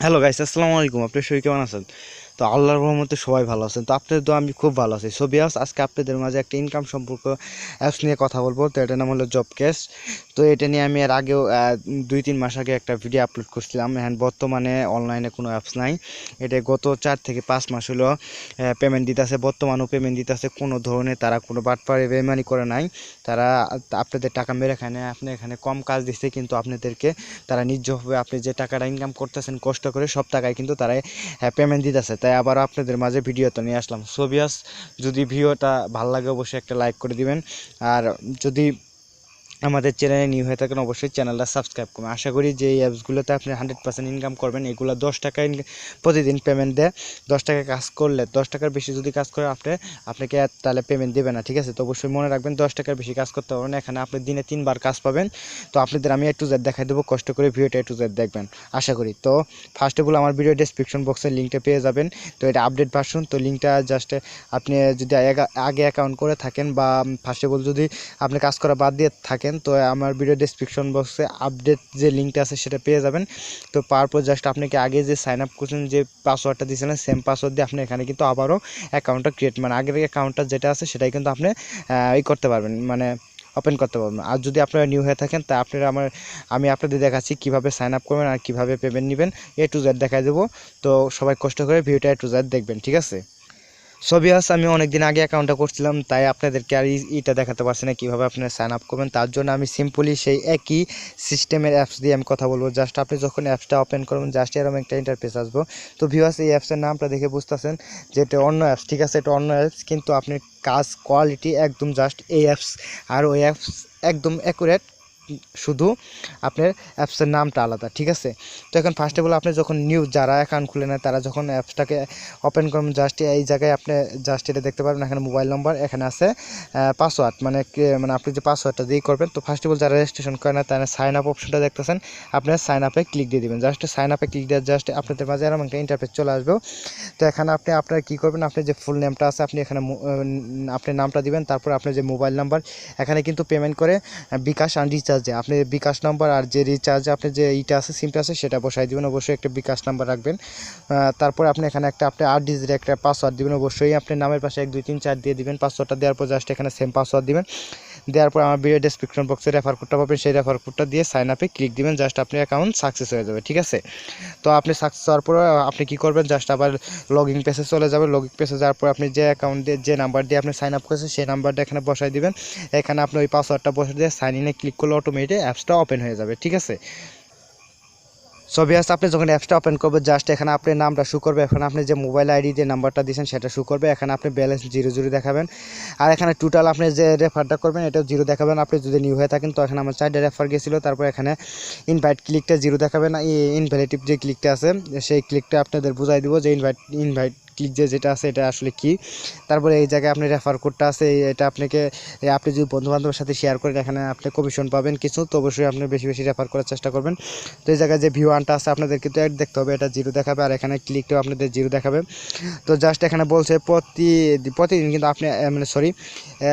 Hello guys, আসসালামু আলাইকুম। আপনার সবাই কেমন আছেন? তো আল্লাহর রহমতে সবাই ভালো আছেন। তো আপনাদের তো আমি খুব ভালো আছি। আজকে আপনাদের মাঝে একটা ইনকাম সম্পর্ক অ্যাপস নিয়ে কথা বলবো। তো এটার নাম হলো জবক্যাশ। তো এটা নিয়ে আমি এর আগেও 2-3 মাস আগে একটা ভিডিও আপলোড করছিলাম। বর্তমানে অনলাইনে কোনো অ্যাপস নাই। এটা গত 4 থেকে 5 মাস হলো পেমেন্ট দিতেছে, বর্তমানেও পেমেন্ট দিতেছে। কোনো ধরনের তারা কোনো বাটপাড়ি বেইমানি করে নাই। তারা আপনাদের টাকা মেরে খায়, আপনি এখানে কম কাজ দিচ্ছে, কিন্তু আপনাদেরকে তারা ন্যায্যভাবে আপনি যে টাকাটা ইনকাম করতেছেন কষ্ট করে সব টাকায় কিন্তু তারা পেমেন্ট দিতেছে। তাই আবার আপনাদের মাঝে ভিডিওটা নিয়ে আসলাম। যদি ভিডিওটা ভালো লাগে অবশ্যই একটা লাইক করে দিবেন। আর যদি আমাদের চ্যানেলে নিউ হয়ে থাকেন অবশ্যই চ্যানেলটা সাবস্ক্রাইব করবেন। আশা করি যে এই অ্যাপসগুলোতে আপনি 100% ইনকাম করবেন। এগুলো 10 টাকা প্রতিদিন পেমেন্ট দেয়। 10 টাকা কাজ করলে 10 টাকার বেশি যদি কাজ করে আপনাকে তাহলে পেমেন্ট দেবে না, ঠিক আছে? তো অবশ্যই মনে রাখবেন 10 টাকার বেশি কাজ করতে পারবেন। এখানে আপনি দিনে 3 বার কাজ পাবেন। তো আপনাদের আমি A to Z দেখাই দেবো, কষ্ট করে ভিডিওটা A to Z দেখবেন আশা করি। তো ফার্স্ট অফ অল আমার ভিডিও ডেসক্রিপশন বক্সের লিঙ্কটা পেয়ে যাবেন। তো এটা আপডেট ভার্সন। তো লিঙ্কটা জাস্ট আপনি যদি আগে অ্যাকাউন্ট করে থাকেন বা ফার্স্ট অফ অল যদি আপনি কাজ করা বাদ দিয়ে থাকেন, তো আমার ভিডিও ডেসক্রিপশন বক্সে আপডেট যে লিঙ্কটা আছে সেটা পেয়ে যাবেন। তো পাওয়ার পর জাস্ট আপনাকে আগে যে সাইন আপ করছেন, যে পাসওয়ার্ডটা দিয়েছিলেন, সেম পাসওয়ার্ড দিয়ে আপনি এখানে কিন্তু আবারও অ্যাকাউন্টটা ক্রিয়েট, আগের অ্যাকাউন্টটা যেটা আছে সেটাই কিন্তু আপনি করতে পারবেন, ওপেন করতে পারবেন। আর যদি আপনারা নিউ হয়ে থাকেন তা আমি আপনাদের দেখাচ্ছি কীভাবে সাইন আপ করবেন আর কীভাবে পেমেন্ট নেবেন। A to Z দেখাই দেবো। তো সবাই কষ্ট করে ভিডিওটা A to Z দেখবেন, ঠিক আছে? আমি অনেকদিন আগে অ্যাকাউন্টটা করছিলাম, তাই আপনাদেরকে আর এটা দেখাতে পারছি না কীভাবে আপনারা সাইন আপ করবেন। তার জন্য আমি সিম্পলি সেই একই সিস্টেমের অ্যাপস দিয়ে আমি কথা বলবো। জাস্ট আপনি যখন অ্যাপসটা ওপেন করবেন জাস্ট এরকম একটা ইন্টারফেস আসবো। তো ভিউয়ার্স, এই অ্যাপসের নামটা দেখে বুঝতেছেন যে এটা অন্য অ্যাপস, ঠিক আছে? এটা অন্য অ্যাপস, কিন্তু আপনার কাজ কোয়ালিটি একদম জাস্ট এই অ্যাপস আর ওই অ্যাপস একদম অ্যাকুরেট, শুধু আপনার অ্যাপসের নামটা আলাদা, ঠিক আছে? তো এখন ফার্স্ট অফ অল আপনি যখন যারা অ্যাকাউন্ট খুলে নেয় তারা যখন অ্যাপসটাকে ওপেন করবেন, জাস্ট এই জায়গায় আপনি জাস্ট এটা দেখতে পারবেন। এখানে মোবাইল নম্বর, এখানে আছে পাসওয়ার্ড, আপনি যে পাসওয়ার্ডটা দিয়ে করবেন। তো ফার্স্ট অফ অল যারা রেজিস্ট্রেশন করে না তারা সাইন আপ অপশনটা দেখতেছেন, আপনার সাইন আপে ক্লিক দিয়ে দেবেন। জাস্ট সাইন আপে ক্লিক দিয়ে জাস্ট আপনাদের মাঝে এরকম একটা ইন্টারফেস চলে আসবে। তো এখানে আপনার কী করবেন, আপনি যে ফুল নেমটা আছে আপনি এখানে আপনি নামটা দিবেন। তারপর আপনার যে মোবাইল নাম্বার, এখানে কিন্তু পেমেন্ট করে বিকাশ আর রিচার্জে আপনি বিকাশ নাম্বার আর যে রিচার্জে আপনি যে ইটা আছে, সিমটা আছে, সেটা বসাই দিবেন। অবশ্যই একটা বিকাশ নাম্বার রাখবেন। তারপর আপনি এখানে আপনি 8 ডিজিটের একটা পাসওয়ার্ড দিবেন। অবশ্যই আপনার নামের পাশে 1 2 3 4 দিয়ে দিবেন। পাসওয়ার্ডটা দেওয়ার পর জাস্ট এখানে সেম পাসওয়ার্ড দিবেন। দেওয়ার পর আমার ভিডিও ডেসক্রিপশন বক্সে রেফার কোডটা পাবেন, সেই রেফার কোডটা দিয়ে সাইন আপে ক্লিক দিবেন। জাস্ট আপনার অ্যাকাউন্ট সাকসেস হয়ে যাবে, ঠিক আছে? তো আপনি সাকসেস হওয়ার পর আপনি কী করবেন, জাস্ট আবার লগইন পেজে চলে যাবেন। লগইন পেজে যাওয়ার পর আপনি যে অ্যাকাউন্ট দিয়ে যে নাম্বার দিয়ে আপনি সাইন আপ করেছেন সেই নাম্বারটা এখানে বসাই দিবেন। এখানে আপনি ওই পাসওয়ার্ডটা বসে দিয়ে সাইন ইনে ক্লিক করলে অটোমেটিক অ্যাপসটা ওপেন হয়ে যাবে, ঠিক আছে? আপনি যখন অ্যাপসটা ওপেন করবেন জাস্ট এখানে আপনার নামটা শো করবে। এখন আপনি যে মোবাইল আইডি যে নাম্বারটা দিয়েছেন সেটা শো করবে। এখানে আপনি ব্যালেন্স 0 দেখাবেন। আর এখানে টোটাল আপনি যে রেফারটা করবেন এটাও 0 দেখাবেন। আপনি যদি নিউ হয়ে থাকেন, তো এখানে আমার 4টা রেফার গেছিলো। তারপর এখানে ইনভাইট ক্লিকটা 0 দেখাবেন। ইনভ্যালিটিভ যে ক্লিকটা আছে সেই ক্লিকটা আপনাদের বুঝাই দিব যে ইনভাইট ক্লিক যেটা আছে এটা আসলে কি। তারপরে এই জায়গায় আপনি রেফার কোডটা আছে, এটা আপনি যদি বন্ধুবান্ধবের সাথে শেয়ার করেন এখানে আপনি কমিশন পাবেন কিছু। তো অবশ্যই আপনি বেশি বেশি রেফার করার চেষ্টা করবেন। তো এই জায়গায় যে ভিউ আনটা আছে আপনাদের কিন্তু অ্যাড দেখতে হবে, এটা 0 দেখাবে। আর এখানে ক্লিকটাও আপনাদের 0 দেখাবে। তো জাস্ট এখানে বলছে প্রতিদিন কিন্তু আপনি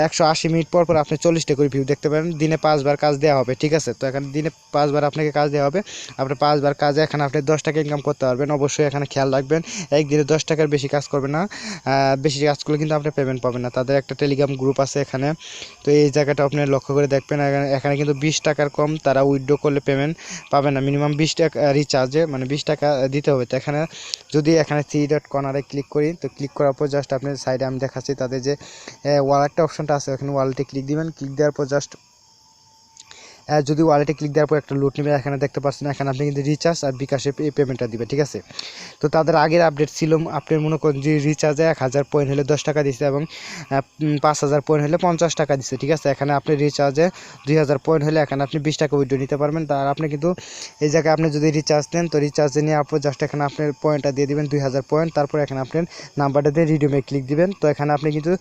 180 মিনিট পর পর আপনি 40টা করে ভিউ দেখতে পারেন। দিনে 5 বার কাজ দেওয়া হবে, ঠিক আছে? তো এখানে দিনে 5 বার আপনাকে কাজ দেওয়া হবে। আপনি 5 বার কাজে এখানে আপনি 10 টাকা ইনকাম করতে পারবেন। অবশ্যই এখানে খেয়াল রাখবেন একদিনে 10 টাকার বেশি কাজ করবেন না। বেশি কাজ করলে কিন্তু আপনি পেমেন্ট পাবেন না। তাদের একটা টেলিগ্রাম গ্রুপ আছে এখানে। তো এই জায়গাটা আপনি লক্ষ্য করে দেখবেন। এখানে কিন্তু 20 টাকার কম তারা উইথড্র করলে পেমেন্ট পাবেন না। মিনিমাম 20 টাকা রিচার্জে 20 টাকা দিতে হবে। তো এখানে যদি এখানে 3 ডট কর্নারে ক্লিক করি, তো ক্লিক করার পর জাস্ট আপনার সাইডে আমি দেখাচ্ছি তাদের যে ওয়ালেটটা অপশনটা আছে, এখানে ওয়ালেটে ক্লিক দিবেন। ক্লিক দেওয়ার পর জাস্ট যদি ওয়ালেটে ক্লিক দেওয়ার পর একটা লোড নেবে, এখানে দেখতে পাচ্ছেন এখানে আপনি কিন্তু রিচার্জ আর বিকাশে পেমেন্টটা দিবে, ঠিক আছে? তো তাদের আগের আপডেট ছিল আপনি মনে করেন যে রিচার্জে 1000 পয়েন্ট হলে 10 টাকা দিচ্ছে এবং 5000 পয়েন্ট হলে 50 টাকা দিচ্ছে, ঠিক আছে? এখানে আপনি রিচার্জে 2000 পয়েন্ট হলে এখানে আপনি 20 টাকা উইথড্র নিতে পারবেন। তার আপনি কিন্তু এই জায়গায় আপনি যদি রিচার্জ নেন, তো রিচার্জে নিয়ে আপনি জাস্ট এখানে আপনার পয়েন্টটা দিয়ে দিবেন 2000 পয়েন্ট। তারপর এখানে আপনার নাম্বারটা দিয়ে রিডিমে ক্লিক দিবেন। তো এখানে আপনি কিন্তু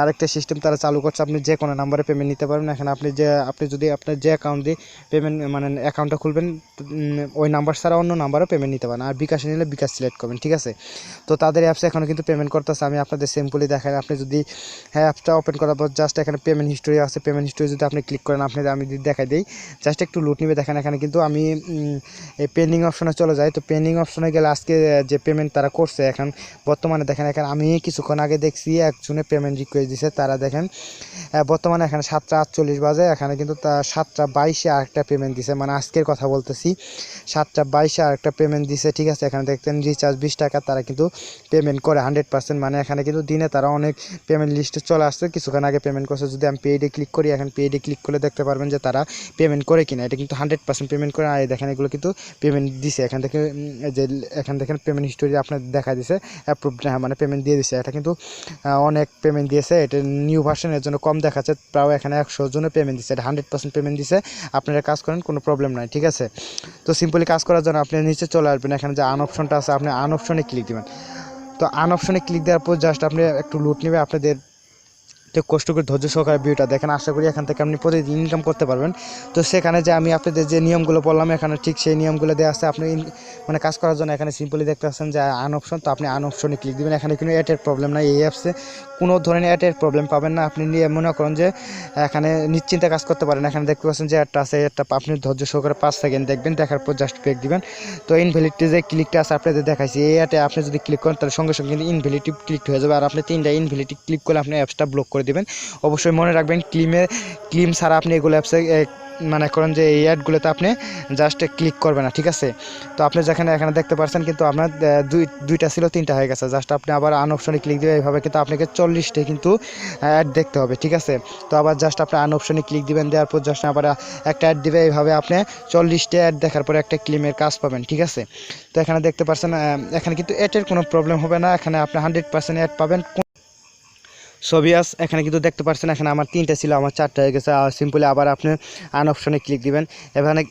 আরেকটা সিস্টেম তারা চালু করছে, আপনি যে কোনো নাম্বারে পেমেন্ট নিতে পারবেন। এখানে আপনি যদি আপনার যে অ্যাকাউন্ট দিয়ে পেমেন্ট মানে অ্যাকাউন্টটা খুলবেন, ওই নাম্বার ছাড়া অন্য নাম্বারও পেমেন্ট নিতে পারেন। আর বিকাশে নিলে বিকাশ সিলেক্ট করবেন, ঠিক আছে। তো তাদের অ্যাপসে এখনও কিন্তু পেমেন্ট করতেছে। আমি আপনাদের সিম্পলি দেখাই। আপনি যদি অ্যাপসটা ওপেন করার পর জাস্ট এখানে পেমেন্ট হিস্টোরি আছে, পেমেন্ট হিস্টোরি যদি আপনি ক্লিক করেন, আমি যদি দেখাই দিই, জাস্ট একটু লুট নিবে দেখেন। এখানে কিন্তু আমি এই পেন্ডিং অপশনে চলে যাই। তো পেন্ডিং অপশনে গেলে আজকে যে পেমেন্ট তারা করছে এখন বর্তমানে দেখেন, এখানে আমি কিছুক্ষণ আগে দেখছি একজনে পেমেন্ট রিকোয়েস্ট দিছে, তারা দেখেন বর্তমানে এখানে 7:48 বাজে, এখানে কিন্তু 7:22 আরেকটা পেমেন্ট দিছে, মানে আজকের কথা বলতেছি 7:22 আরেকটা পেমেন্ট দিছে, ঠিক আছে। এখানে দেখতেন রিচার্জ 20 টাকা, তারা কিন্তু পেমেন্ট করে 100%, মানে এখানে কিন্তু দিনে তারা অনেক পেমেন্ট লিস্টে চলে আসছে, কিছুক্ষণ আগে পেমেন্ট করছে। যদি আমি পেইডে ক্লিক করি, এখন পেইডে ক্লিক করলে দেখতে পারবেন যে তারা পেমেন্ট করে কিনা, এটা কিন্তু 100% পেমেন্ট করে। আর দেখেন এগুলো কিন্তু পেমেন্ট দিছে, এখান থেকে যে এখান দেখেন পেমেন্ট হিস্টোরি আপনার দেখা দিছে অ্যাপ্রুভড, মানে পেমেন্ট দিয়ে দিছে। এটা কিন্তু অনেক পেমেন্ট দিয়েছে, এটা নিউ ভার্সনের জন্য কম দেখাচ্ছে, প্রায় এখানে 100 জনের পেমেন্ট দিচ্ছে, এটা 100% পেমেন্ট দিছে। আপনারা কাজ করেন, কোনো প্রবলেম নাই, ঠিক আছে। তো সিম্পলি কাজ করার জন্য আপনি নিচে চলে আসবেন, এখানে যে আন অপশনটা আছে আপনি আন অপশনে ক্লিক দিবেন। তো আন অপশনে ক্লিক দেওয়ার পর জাস্ট আপনি একটু লুট নেবে আপনাদের, তো কষ্ট করে ধৈর্য সহকারে ভিডিওটা দেখেন। আশা করি এখান থেকে আপনি প্রতিদিন ইনকাম করতে পারবেন। তো সেখানে যে আমি আপনাদের যে নিয়মগুলো বললাম, এখানে ঠিক সেই নিয়মগুলো দেওয়া আছে। আপনি মানে কাজ করার জন্য এখানে সিম্পলি দেখতে পাচ্ছেন যে আন অপশন, তো আপনি আন অপশনে ক্লিক দেবেন। এখানে কোনো অ্যাটের প্রবলেম নাই, এই অ্যাপসে কোনো ধরনের অ্যাটের প্রবলেম পাবেন না। আপনি মনে করেন যে এখানে নিশ্চিন্তে কাজ করতে পারেন। এখানে দেখতে পাচ্ছেন যে অ্যাডটা আছে, অ্যাডটা আপনি ধৈর্য সহকারে 5 সেকেন্ড দেখবেন, দেখার পর জাস্ট ব্যাক দিবেন। তো ইনভ্যালিডটি যে ক্লিকটা আছে আপনাদের দেখাইছি, এই অ্যাডে আপনি যদি ক্লিক করেন তাহলে সঙ্গে সঙ্গে কিন্তু ইনভ্যালিডটি ক্লিক হয়ে যাবে। আর আপনি 3টা ইনভ্যালিডটি ক্লিক করলে আপনি অ্যাপসটা ব্লক করে দেবেন। অবশ্যই মনে রাখবেন ক্লিম ছাড়া আপনি এগুলো অ্যাপসে মানে করেন যে এই অ্যাডগুলোতে আপনি জাস্ট ক্লিক করবেন না, ঠিক আছে। তো আপনি যেখানে এখানে দেখতে পাচ্ছেন কিন্তু আপনার দুইটা ছিল 3টা হয়ে গেছে, জাস্ট আপনি আবার আন অপশনে ক্লিক দিবেন। এইভাবে কিন্তু আপনাকে 40টা কিন্তু অ্যাড দেখতে হবে, ঠিক আছে। তো আবার জাস্ট আপনি আন অপশনে ক্লিক দিবেন, দেওয়ার পর জাস্ট আবার একটা অ্যাড দিবে। এইভাবে আপনি 40টা অ্যাড দেখার পরে একটা ক্লিমের কাজ পাবেন, ঠিক আছে। তো এখানে দেখতে পাচ্ছেন এখানে কিন্তু অ্যাডের কোনো প্রবলেম হবে না, এখানে আপনি 100% অ্যাড পাবেন। সবিয়াস এখানে কিন্তু দেখতে পাচ্ছেন এখানে আমার 3টা ছিল, আমার 4টা হয়ে গেছে। আর সিম্পলি আবার আপনি আন অপশনে ক্লিক দিবেন,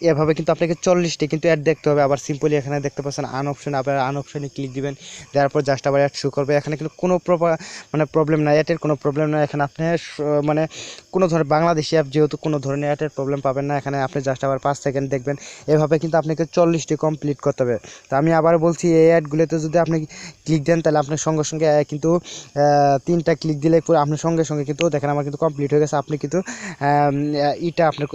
এভাবে কিন্তু আপনাকে 40টা কিন্তু অ্যাড দেখতে হবে। আবার সিম্পলি এখানে দেখতে পাচ্ছেন আন অপশনে, আবার আন অপশনে ক্লিক দিবেন, দেওয়ার পর জাস্ট আবার অ্যাড শো করবে। এখানে কিন্তু কোনো মানে প্রবলেম নাই, অ্যাডের কোনো প্রবলেম নাই। এখানে আপনি মানে কোনো ধরনের বাংলাদেশি অ্যাপ যেহেতু কোনো ধরনের অ্যাডের প্রবলেম পাবেন না। এখানে আপনি জাস্ট আবার 5 সেকেন্ড দেখবেন, এভাবে কিন্তু আপনাকে 40টি কমপ্লিট করতে হবে। তো আমি আবার বলছি, এই অ্যাডগুলোতে যদি আপনি ক্লিক দেন তাহলে আপনার সঙ্গে সঙ্গে কিন্তু 3টা ক্লিক দিলে আপনার সঙ্গে সঙ্গে কিন্তু দেখেন আমার কিন্তু কমপ্লিট হয়ে গেছে। আপনি কিন্তু এটা আপনার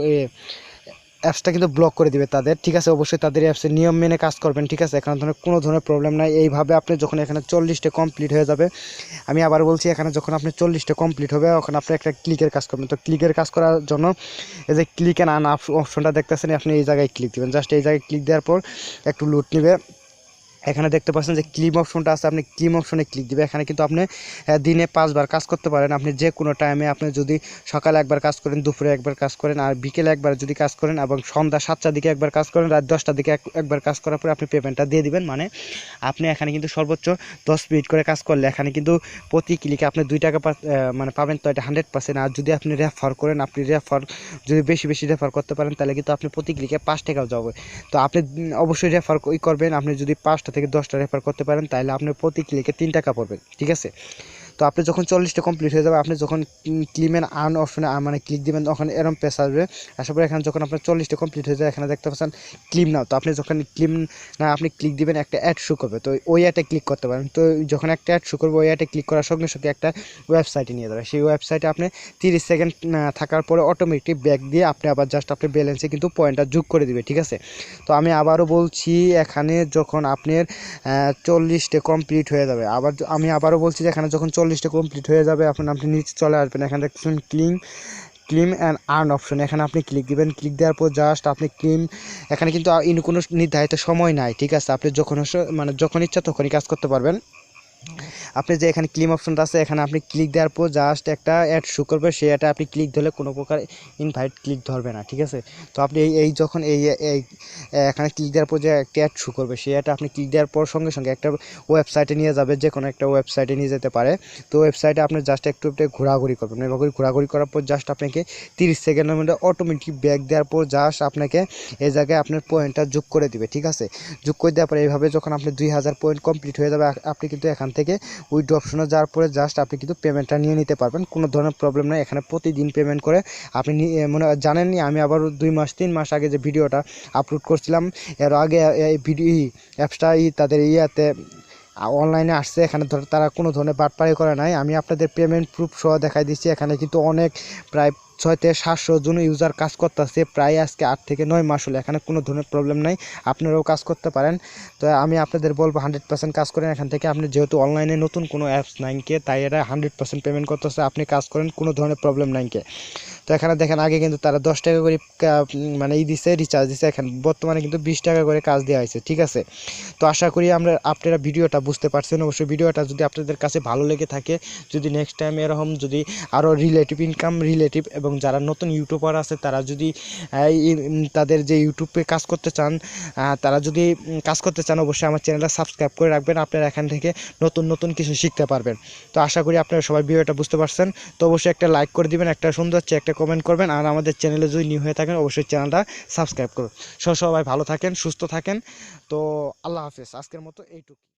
অ্যাপসটা কিন্তু ব্লক করে দিবে তাদের, ঠিক আছে। অবশ্যই তাদের অ্যাপসের নিয়ম মেনে কাজ করবেন, ঠিক আছে। এখানে কোনো ধরনের প্রবলেম নাই। এইভাবে আপনি যখন এখানে 40টা কমপ্লিট হয়ে যাবে, আমি আবার বলছি এখানে যখন আপনি 40টা কমপ্লিট হবে তখন আপনি একটা ক্লিকের কাজ করবেন। তো ক্লিকের কাজ করার জন্য এই যে ক্লিক অ্যান্ড আন অপশনটা দেখতেছেন, আপনি এই জায়গায় ক্লিক দেবেন। জাস্ট এই জায়গায় ক্লিক দেওয়ার পর একটু লুট নেবে। এখানে দেখতে পাচ্ছেন যে ক্লিম অপশনটা আছে, আপনি ক্লিম অপশনে ক্লিক দিবে। এখানে কিন্তু আপনি দিনে 5বার কাজ করতে পারেন। আপনি যে কোনো টাইমে, আপনি যদি সকালে একবার কাজ করেন, দুপুরে একবার কাজ করেন, আর বিকেলে একবার যদি কাজ করেন, এবং সন্ধ্যা 7টার দিকে একবার কাজ করেন, রাত 10টার দিকে একবার কাজ করার পরে আপনি পেমেন্টটা দিয়ে দিবেন। মানে আপনি এখানে কিন্তু সর্বোচ্চ 10 মিনিট করে কাজ করলে এখানে কিন্তু প্রতি ক্লিকে আপনি 2 টাকা মানে পাবেন। তো এটা 100%। আর যদি আপনি রেফার করেন, আপনি যদি বেশি বেশি রেফার করতে পারেন তাহলে কিন্তু আপনি প্রতি ক্লিকে 5 টাকাও যাবে। তো আপনি অবশ্যই রেফার করবেন। আপনি যদি 5টা থেকে 10টা রেফার করতে পারেন তাহলে আপনার প্রতি ক্লিকে 3 টাকা পড়বে, ঠিক আছে। তো আপনি যখন 40টা কমপ্লিট হয়ে যাবে, আপনি যখন ক্লিম অ্যান্ড আর্ন অপশনে মানে ক্লিক দিবেন, তখন এরকম পেজ আসবে। আসার পরে এখানে যখন আপনার 40টা কমপ্লিট হয়ে যায়, এখানে দেখতে পাচ্ছেন ক্লিম নাও। তো আপনি যখন ক্লিম না আপনি ক্লিক দিবেন, একটা অ্যাড শো করবে। তো ওই অ্যাডে ক্লিক করতে পারেন। তো যখন একটা অ্যাড শো করবে, ওই অ্যাডে ক্লিক করার সঙ্গে সঙ্গে একটা ওয়েবসাইটে নিয়ে যাবে। সেই ওয়েবসাইটে আপনি 30 সেকেন্ড থাকার পরে অটোমেটিক ব্যাক দিয়ে আপনি আবার জাস্ট আপনি ব্যালেন্সে কিন্তু পয়েন্টটা যোগ করে দিবে, ঠিক আছে। তো আমি আবারও বলছি, এখানে যখন আপনার 40টা কমপ্লিট হয়ে যাবে, আমি আবারও বলছি যে এখানে যখন 40টা কমপ্লিট হয়ে যাবে, আপনি নিচে চলে আসবেন। এখানে দেখছেন ক্লিম অ্যান্ড আর্ন অপশন, এখানে আপনি ক্লিক দিবেন। ক্লিক দেওয়ার পর জাস্ট আপনি এখানে কিন্তু কোনো নির্ধারিত সময় নাই, ঠিক আছে। আপনি যখন ইচ্ছা তখনই কাজ করতে পারবেন। আপনি যে এখানে ক্লিম অপশনটা আছে, এখানে আপনি ক্লিক দেওয়ার পর জাস্ট একটা অ্যাড শো করবে। সেই অ্যাডে আপনি ক্লিক ধরলে কোনো প্রকার ইনভাইট ক্লিক ধরবে না, ঠিক আছে। তো আপনি যখন এখানে ক্লিক দেওয়ার পর যে একটা অ্যাড শো করবে, সেই অ্যাডে আপনি ক্লিক দেওয়ার পর সঙ্গে সঙ্গে একটা ওয়েবসাইটে নিয়ে যাবে, যে কোনো একটা ওয়েবসাইটে নিয়ে যেতে পারে। তো ওয়েবসাইটে আপনি জাস্ট একটু ঘোরাঘুরি করবেন। এভাবে ঘোরাঘুরি করার পর জাস্ট আপনাকে 30 সেকেন্ডের মধ্যে অটোমেটিক ব্যাক দেওয়ার পর জাস্ট আপনাকে এই জায়গায় আপনার পয়েন্টটা যোগ করে দিবে, ঠিক আছে। যোগ করে দেওয়ার পরে এইভাবে যখন আপনি 2000 পয়েন্ট কমপ্লিট হয়ে যাবে, আপনি কিন্তু এখান থেকে উইথড্র অপশনে যাওয়ার পরে জাস্ট আপনি কিন্তু পেমেন্টটা নিয়ে নিতে পারবেন, কোনো ধরনের প্রবলেম নেই। এখানে প্রতিদিন পেমেন্ট করে আপনি মনে জানেননি, আমি আবার 2-3 মাস আগে যে ভিডিওটা আপলোড করছিলাম, এর আগে এই ভিডিও অ্যাপসটা তাদের ইয়াতে অনলাইনে আসছে। এখানে তারা কোনো ধরনের বাটপারি করে নাই। আমি আপনাদের পেমেন্ট প্রুফ সহ দেখাই দিচ্ছি। এখানে কিন্তু অনেক প্রায় 600-700 জন ইউজার কাজ করতেছে, প্রায় আজকে 8 থেকে 9 মাস হলো। এখানে কোনো ধরনের প্রবলেম নাই, আপনারাও কাজ করতে পারেন। তো আমি আপনাদের বলবো 100% কাজ করেন এখান থেকে। আপনি যেহেতু অনলাইনে নতুন কোনো অ্যাপস নাইকে, তাই এরা 100% পেমেন্ট করতেছে, আপনি কাজ করেন, কোনো ধরনের প্রবলেম নাইকে। তো এখানে দেখেন আগে কিন্তু তারা 10 টাকা করে মানে দিছে, রিচার্জ দিছে, এখন বর্তমানে কিন্তু 20 টাকা করে কাজ দেওয়া হয়েছে, ঠিক আছে। তো আশা করি আপনারা ভিডিওটা বুঝতে পারছেন। অবশ্যই ভিডিওটা যদি আপনাদের কাছে ভালো লেগে থাকে, যদি নেক্সট টাইম এরকম যদি আরও ইনকাম রিলেটিভ এবং যারা নতুন ইউটিউবার আছে তারা যদি তাদের যে ইউটিউবে কাজ করতে চান, তারা যদি কাজ করতে চান, অবশ্যই আমার চ্যানেলটা সাবস্ক্রাইব করে রাখবেন। আপনারা এখান থেকে নতুন কিছু শিখতে পারবেন। তো আশা করি আপনারা সবাই ভিডিওটা বুঝতে পারছেন। তো অবশ্যই একটা লাইক করে দিবেন, একটা সুন্দর একটা কমেন্ট করবেন, আর আমাদের চ্যানেলে যদি নিউ হয়ে থাকেন অবশ্যই চ্যানেলটা সাবস্ক্রাইব করুন। সবাই ভালো থাকেন, সুস্থ থাকেন। তো আল্লাহ হাফেজ, আজকের মতো এইটুকু।